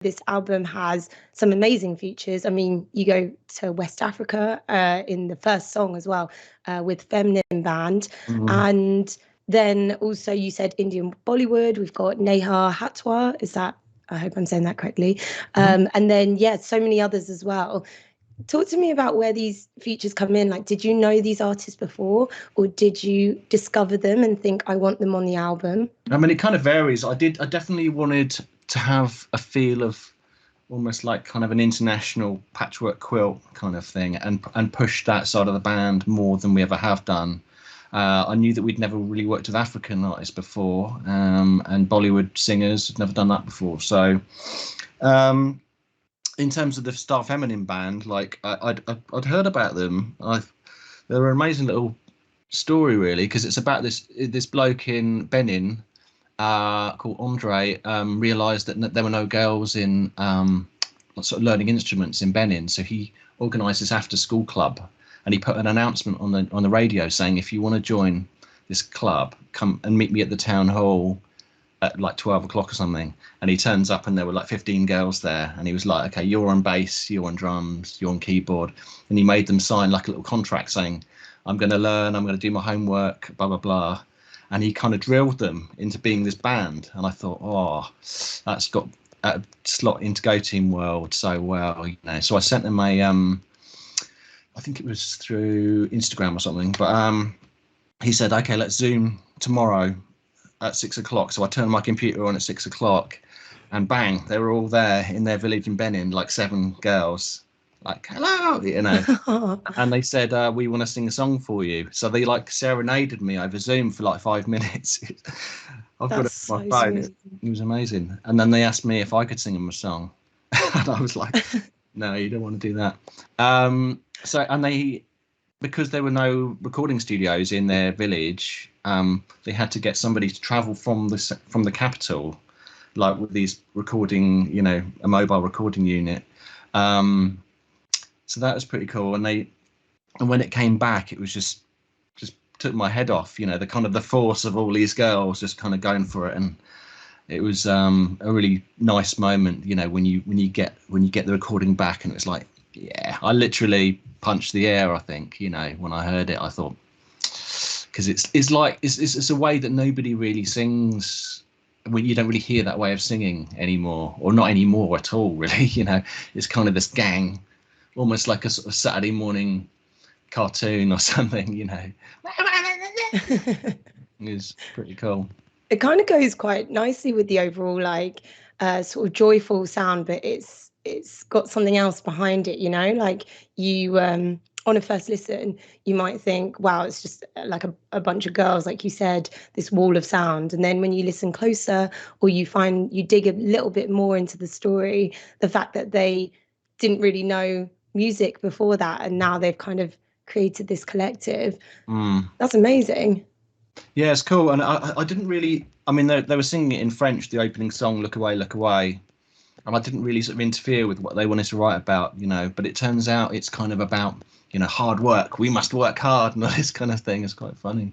this album has some amazing features. I mean, you go to West Africa in the first song as well, with Feminine Band. And then also you said Indian Bollywood. We've got Neha Hatwa. I hope I'm saying that correctly. And then, so many others as well. Talk to me about where these features come in. Like, did you know these artists before, or did you discover them and think, I want them on the album? I mean, it kind of varies. I definitely wanted to have a feel of almost like kind of an international patchwork quilt kind of thing, and push that side of the band more than we ever have done. I knew that we'd never really worked with African artists before, and Bollywood singers had never done that before. So in terms of the Star Feminine Band, like I'd heard about them. They're an amazing little story, really, because it's about this bloke in Benin called Andre, realised that there were no girls in sort of learning instruments in Benin, so he organised this after-school club, and he put an announcement on the radio saying, if you want to join this club, come and meet me at the town hall at like 12 o'clock or something. And he turns up and there were like 15 girls there, and he was like, okay, you're on bass, you're on drums, you're on keyboard, and he made them sign like a little contract saying, I'm going to learn, I'm going to do my homework, blah blah blah. And he kind of drilled them into being this band, and I thought, oh, that's got a slot into Go Team World so well, you know. So I sent them a I think it was through Instagram or something, but he said, okay, let's Zoom tomorrow at 6 o'clock. So I turned my computer on at 6 o'clock, and bang, they were all there in their village in Benin, like 7 girls, like, hello, you know. And they said, we want to sing a song for you. So they like serenaded me over Zoom for like 5 minutes. I've got it on my phone. It was amazing. And then they asked me if I could sing them a song. And I was like, no, you don't want to do that. Because there were no recording studios in their village, they had to get somebody to travel from the capital, like with these recording, you know, a mobile recording unit. So that was pretty cool. And when it came back, it was just took my head off, you know, the force of all these girls just kind of going for it. And it was a really nice moment, you know, when you get the recording back, and it was like, yeah, I literally punched the air, I think, you know, when I heard it. I thought, because it's a way that nobody really sings. When you don't really hear that way of singing anymore, or not anymore at all, really. You know, it's kind of this gang, almost like a sort of Saturday morning cartoon or something, you know. It's pretty cool. It kind of goes quite nicely with the overall like sort of joyful sound, but it's got something else behind it, you know. Like you on a first listen, you might think, wow, it's just like a bunch of girls, like you said, this wall of sound. And then when you listen closer, or you dig a little bit more into the story, the fact that they didn't really know music before that, and now they've kind of created this collective. That's amazing. Yeah, it's cool. And I didn't really, I mean, they were singing it in French, the opening song, Look Away, Look Away. And I didn't really sort of interfere with what they wanted to write about, you know. But it turns out it's kind of about, you know, hard work. We must work hard and all this kind of thing. It's quite funny.